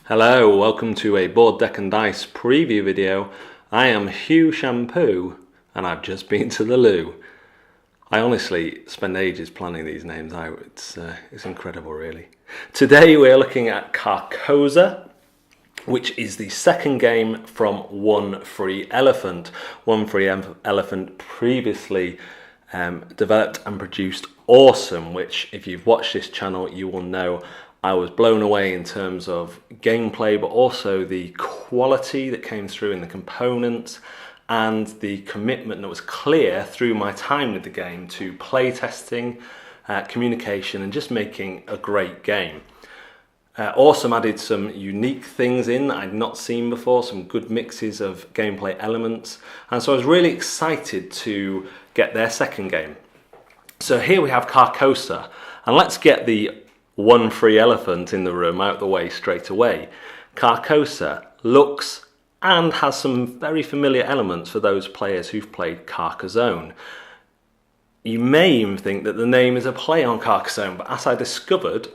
Hello, welcome to a Board Deck and Dice preview video. I am Hugh Shampoo and I've just been to the loo. I honestly spend ages planning these names out. It's incredible, really. Today we're looking at Carcosa, which is the second game from One Free Elephant. One Free Elephant previously developed and produced Awesome, which if you've watched this channel you will know I was blown away in terms of gameplay, but also the quality that came through in the components and the commitment that was clear through my time with the game to playtesting, communication, and just making a great game. Awesome added some unique things in that I'd not seen before, some good mixes of gameplay elements, and so I was really excited to get their second game. So here we have Carcosa, and let's get the One Free Elephant in the room out the way straight away. Carcosa looks and has some very familiar elements for those players who've played Carcassonne. You may even think that the name is a play on Carcassonne, but as I discovered,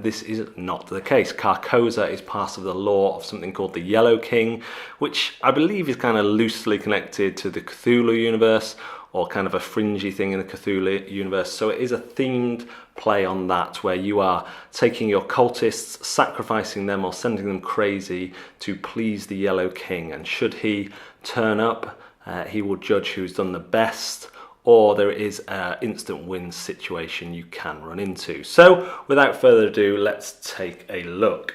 this is not the case. Carcosa is part of the lore of something called the Yellow King, which I believe is kind of loosely connected to the Cthulhu universe, or kind of a fringy thing in the Cthulhu universe. So it is a themed play on that, where you are taking your cultists, sacrificing them or sending them crazy to please the Yellow King. And should he turn up, he will judge who's done the best, or there is an instant win situation you can run into. So without further ado, let's take a look.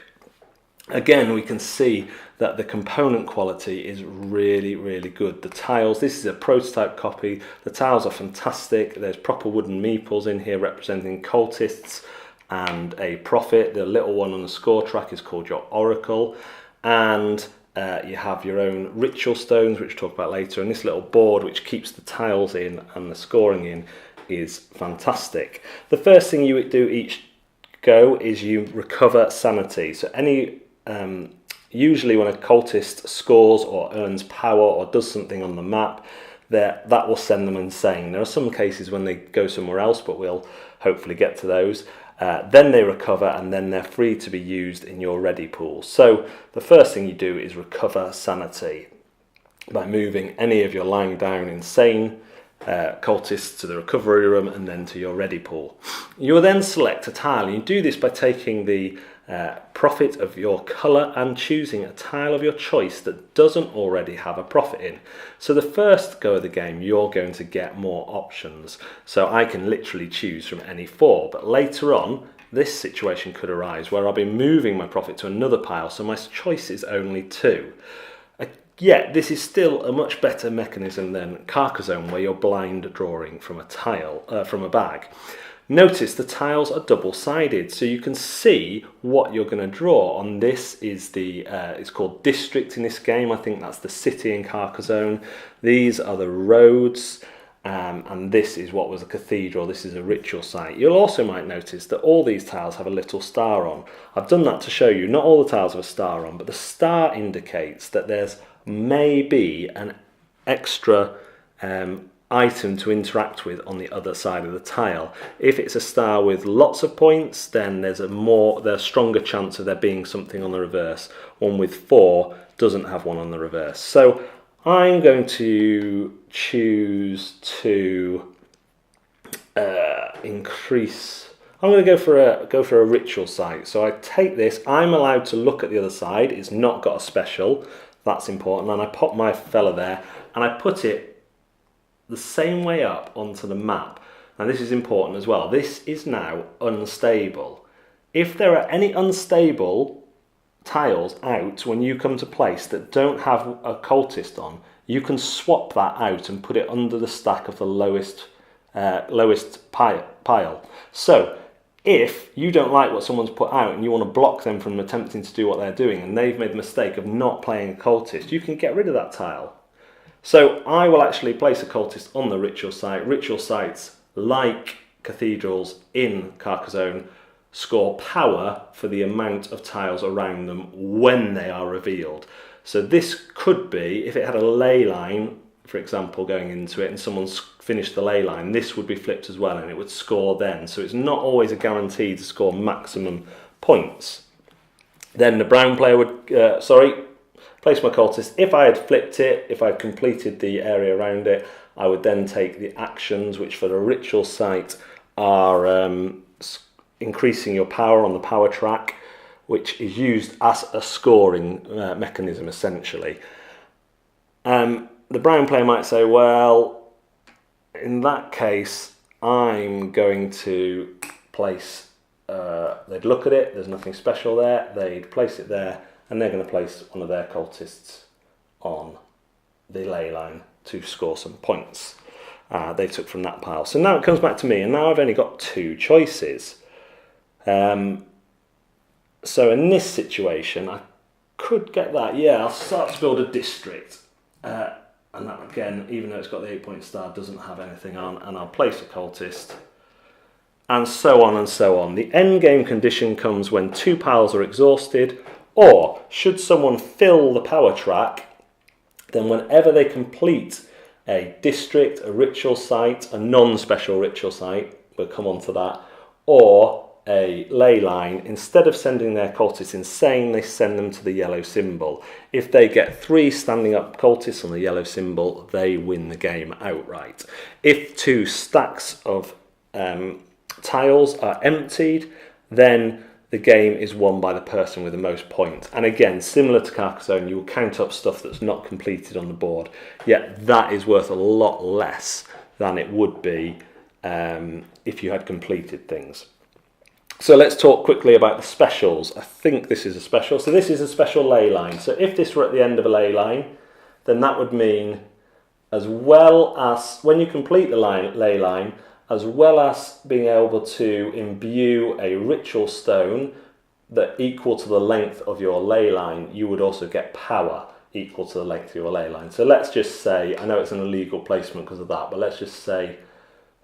Again, we can see that the component quality is really, really good. The tiles, this is a prototype copy. The tiles are fantastic. There's proper wooden meeples in here representing cultists and a prophet. The little one on the score track is called your oracle. And you have your own ritual stones, which we'll talk about later. And this little board, which keeps the tiles in and the scoring in, is fantastic. The first thing you do each go is you recover sanity. So usually when a cultist scores or earns power or does something on the map, that will send them insane. There are some cases when they go somewhere else, but we'll hopefully get to those. Then they recover, and then they're free to be used in your ready pool. So the first thing you do is recover sanity by moving any of your lying down insane cultists to the recovery room and then to your ready pool. You will then select a tile. You do this by taking the profit of your colour and choosing a tile of your choice that doesn't already have a profit in. So the first go of the game you're going to get more options, so I can literally choose from any four, but later on this situation could arise where I'll be moving my profit to another pile, so my choice is only two. Yet this is still a much better mechanism than Carcassonne, where you're blind drawing from a tile, from a bag. Notice the tiles are double-sided, so you can see what you're going to draw. On this is it's called district in this game. I think that's the city in Carcassonne. These are the roads, and this is what was a cathedral. This is a ritual site. You'll also might notice that all these tiles have a little star on. I've done that to show you. Not all the tiles have a star on, but the star indicates that there's maybe an extra item to interact with on the other side of the tile. If it's a star with lots of points, then there's a stronger chance of there being something on the reverse. One with 4 doesn't have one on the reverse. So I'm going to choose to increase. I'm going to go for a ritual site. So I take this. I'm allowed to look at the other side. It's not got a special. That's important. And I pop my fella there, and I put it the same way up onto the map. Now this is important as well. This is now unstable. If there are any unstable tiles out when you come to place that don't have a cultist on, you can swap that out and put it under the stack of the lowest pile. So if you don't like what someone's put out and you want to block them from attempting to do what they're doing, and they've made the mistake of not playing a cultist, you can get rid of that tile. So I will actually place a cultist on the ritual site. Ritual sites, like cathedrals in Carcassonne, score power for the amount of tiles around them when they are revealed. So this could be, if it had a ley line, for example, going into it, and someone's finished the ley line, this would be flipped as well, and it would score then. So it's not always a guarantee to score maximum points. Then the brown player would, place my cultist. If I had flipped it, if I had completed the area around it, I would then take the actions, which for the ritual site are increasing your power on the power track, which is used as a scoring mechanism essentially. The brown player might say, well, in that case, I'm going to place, they'd look at it, there's nothing special there, they'd place it there, and they're going to place one of their cultists on the ley line to score some points they took from that pile. So now it comes back to me, and now I've only got two choices. So in this situation, I could get that. Yeah, I'll start to build a district. And that, again, even though it's got the 8-point star, doesn't have anything on. And I'll place a cultist. And so on and so on. The end game condition comes when 2 piles are exhausted. Or, should someone fill the power track, then whenever they complete a district, a ritual site, a non-special ritual site, we'll come on to that, or a ley line, instead of sending their cultists insane, they send them to the yellow symbol. If they get 3 standing up cultists on the yellow symbol, they win the game outright. If 2 stacks of tiles are emptied, then the game is won by the person with the most points. And again, similar to Carcosa, you will count up stuff that's not completed on the board, yet that is worth a lot less than it would be if you had completed things. So let's talk quickly about the specials. I think this is a special. So this is a special ley line. So if this were at the end of a ley line, then that would mean, as well as, when you complete the ley line, as well as being able to imbue a ritual stone that equal to the length of your ley line, you would also get power equal to the length of your ley line. So let's just say, I know it's an illegal placement because of that, but let's just say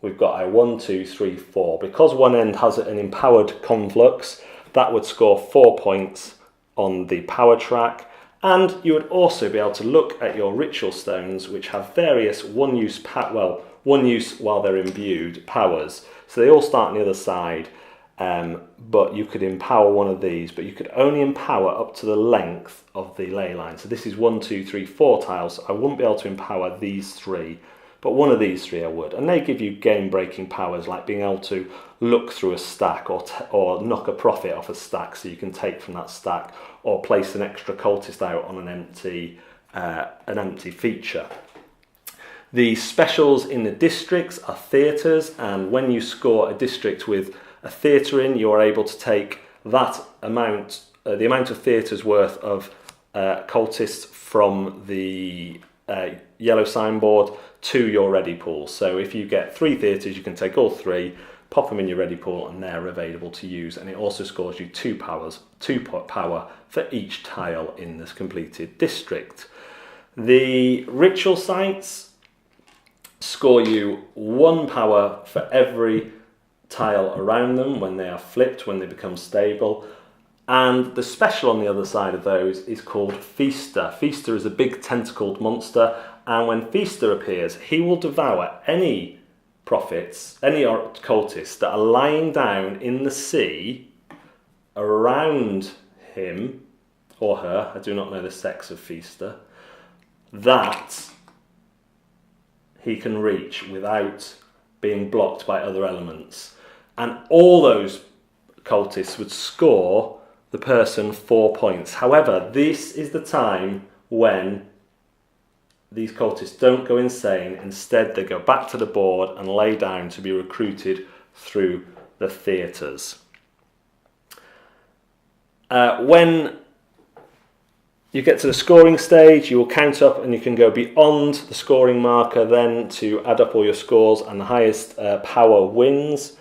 we've got a 1, 2, 3, 4. Because one end has an empowered conflux, that would score 4 points on the power track. And you would also be able to look at your ritual stones, which have various one use while they're imbued powers. So they all start on the other side, but you could empower one of these, but you could only empower up to the length of the ley line. So this is 1, 2, 3, 4 tiles. I wouldn't be able to empower these 3. But one of these 3 I would, and they give you game-breaking powers like being able to look through a stack or knock a profit off a stack so you can take from that stack, or place an extra cultist out on an empty feature. The specials in the districts are theatres, and when you score a district with a theatre in, you are able to take that amount, the amount of theatres worth of cultists from the yellow signboard to your ready pool. So if you get 3 theatres, you can take all 3, pop them in your ready pool, and they're available to use. And it also scores you 2 power for each tile in this completed district. The ritual sites score you 1 power for every tile around them when they are flipped, when they become stable. And the special on the other side of those is called Feaster. Feaster is a big tentacled monster, and when Feaster appears, he will devour any cultists that are lying down in the sea around him or her, I do not know the sex of Feaster, that he can reach without being blocked by other elements. And all those cultists would score the person 4 points. However, this is the time when these cultists don't go insane. Instead, they go back to the board and lay down to be recruited through the theatres. When you get to the scoring stage, you will count up and you can go beyond the scoring marker then to add up all your scores, and the highest power wins.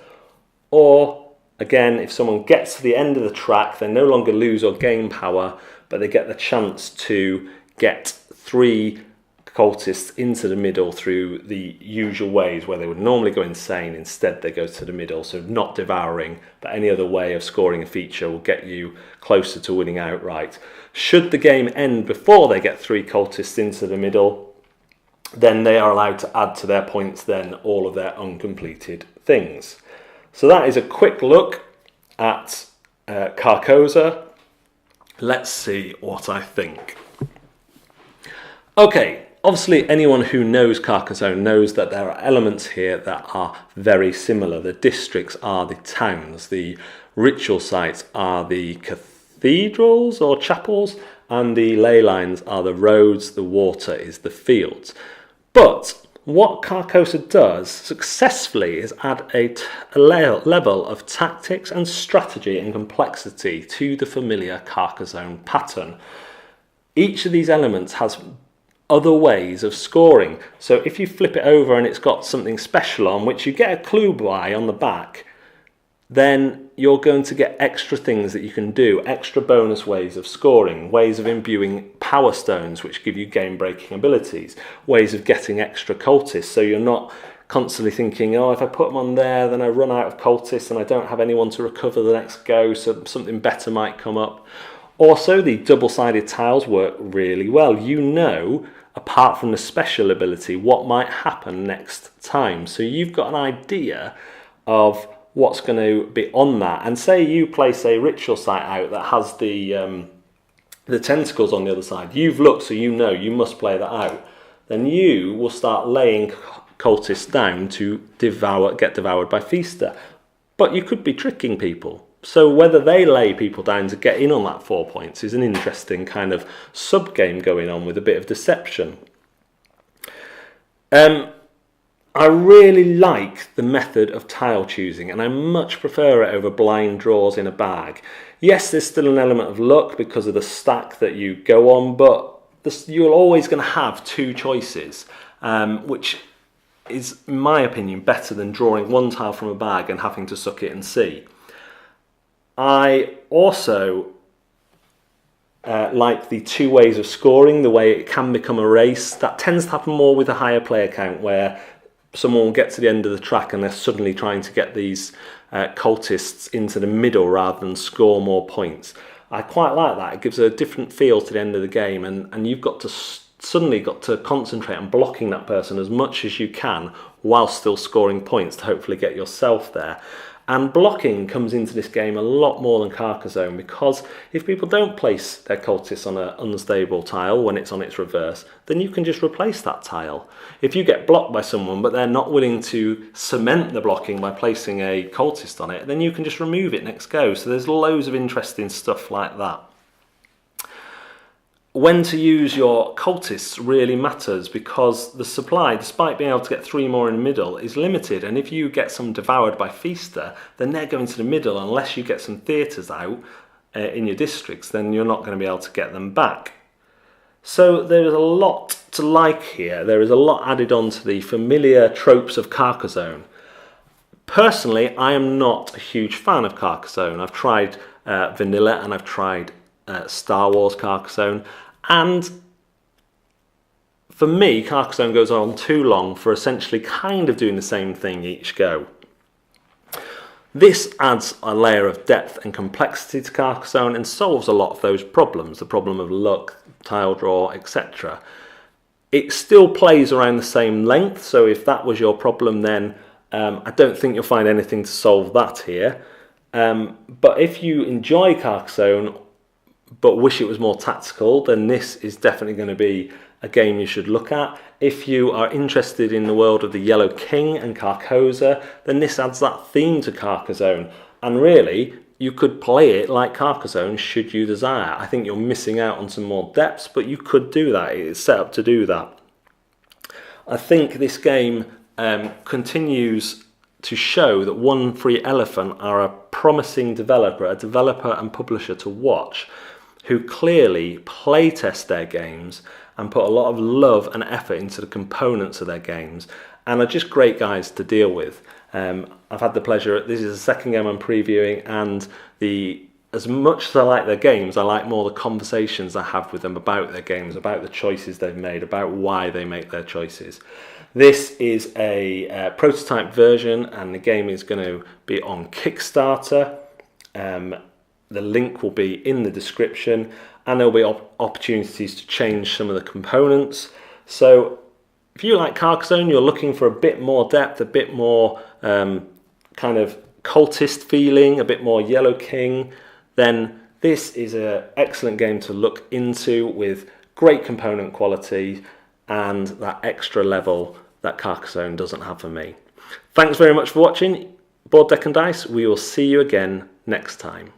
Or, again, if someone gets to the end of the track, they no longer lose or gain power, but they get the chance to get 3 cultists into the middle through the usual ways where they would normally go insane. Instead, they go to the middle, so not devouring, but any other way of scoring a feature will get you closer to winning outright. Should the game end before they get 3 cultists into the middle, then they are allowed to add to their points then all of their uncompleted things. So that is a quick look at Carcosa. Let's see what I think. Okay, obviously anyone who knows Carcosa knows that there are elements here that are very similar. The districts are the towns, the ritual sites are the cathedrals or chapels, and the ley lines are the roads, the water is the fields. But what Carcosa does successfully is add a level of tactics and strategy and complexity to the familiar Carcassonne pattern. Each of these elements has other ways of scoring. So if you flip it over and it's got something special on, which you get a clue by on the back, then you're going to get extra things that you can do, extra bonus ways of scoring, ways of imbuing power stones which give you game-breaking abilities, ways of getting extra cultists, so you're not constantly thinking, oh, if I put them on there, then I run out of cultists and I don't have anyone to recover the next go, so something better might come up. Also, the double-sided tiles work really well. You know, apart from the special ability, what might happen next time. So you've got an idea of what's going to be on that. And say you place a ritual site out that has the tentacles on the other side. You've looked, so you know you must play that out. Then you will start laying cultists down to get devoured by Feaster. But you could be tricking people. So whether they lay people down to get in on that 4 points is an interesting kind of sub-game going on with a bit of deception. I really like the method of tile choosing, and I much prefer it over blind draws in a bag. Yes, there's still an element of luck because of the stack that you go on, but you're always going to have two choices, which is, in my opinion, better than drawing one tile from a bag and having to suck it and see. I also like the two ways of scoring, the way it can become a race. That tends to happen more with a higher player count, where someone will get to the end of the track and they're suddenly trying to get these cultists into the middle rather than score more points. I quite like that. It gives a different feel to the end of the game, and you've got to suddenly got to concentrate on blocking that person as much as you can while still scoring points to hopefully get yourself there. And blocking comes into this game a lot more than Carcosa, because if people don't place their cultists on an unstable tile when it's on its reverse, then you can just replace that tile. If you get blocked by someone but they're not willing to cement the blocking by placing a cultist on it, then you can just remove it next go. So there's loads of interesting stuff like that. When to use your cultists really matters, because the supply, despite being able to get 3 more in the middle, is limited, and if you get some devoured by Feaster, then they're going to the middle. Unless you get some theatres out in your districts, then you're not going to be able to get them back. So there is a lot to like here. There is a lot added on to the familiar tropes of Carcosa. Personally, I am not a huge fan of Carcosa. I've tried Vanilla and I've tried Star Wars Carcosa, and for me, Carcosa goes on too long for essentially kind of doing the same thing each go. This adds a layer of depth and complexity to Carcosa and solves a lot of those problems, the problem of luck, tile draw, etc. It still plays around the same length, so if that was your problem, then I don't think you'll find anything to solve that here. But if you enjoy Carcosa but wish it was more tactical, then this is definitely going to be a game you should look at. If you are interested in the world of the Yellow King and Carcosa, then this adds that theme to Carcosa. And really, you could play it like Carcosa should you desire. I think you're missing out on some more depths, but you could do that. It's set up to do that. I think this game continues to show that One Free Elephant are a promising developer, a developer and publisher to watch, who clearly playtest their games and put a lot of love and effort into the components of their games, and are just great guys to deal with. I've had the pleasure, this is the second game I'm previewing, and as much as I like their games, I like more the conversations I have with them about their games, about the choices they've made, about why they make their choices. This is a prototype version, and the game is going to be on Kickstarter. The link will be in the description, and there'll be opportunities to change some of the components. So if you like Carcosa, you're looking for a bit more depth, a bit more kind of cultist feeling, a bit more Yellow King, then This is an excellent game to look into with great component quality and that extra level that Carcosa doesn't have for me. Thanks very much for watching Board Deck and Dice. We will see you again next time.